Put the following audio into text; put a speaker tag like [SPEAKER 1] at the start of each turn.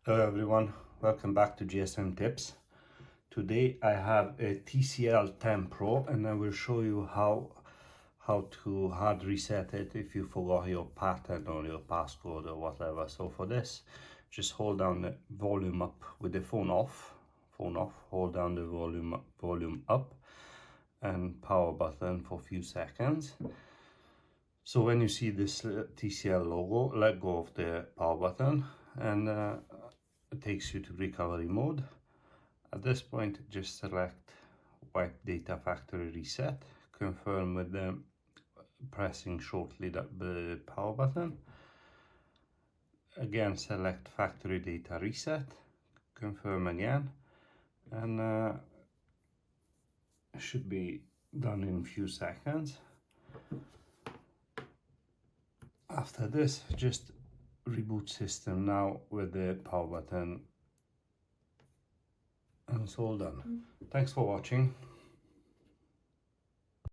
[SPEAKER 1] Hello everyone, welcome back to GSM Tips. Today I have a TCL 10 Pro and I will show you how to hard reset it if you forgot your pattern or your passcode or whatever. So for this, just hold down the volume up with the phone off, hold down the volume up and power button for a few seconds. So when you see this TCL logo, let go of the power button and it takes you to recovery mode. At this point, just select Wipe Data Factory Reset, confirm with the pressing shortly the power button. Again, select Factory Data Reset, confirm again, and it should be done in a few seconds. After this, just reboot system now with the power button, and it's all done. Thanks for watching.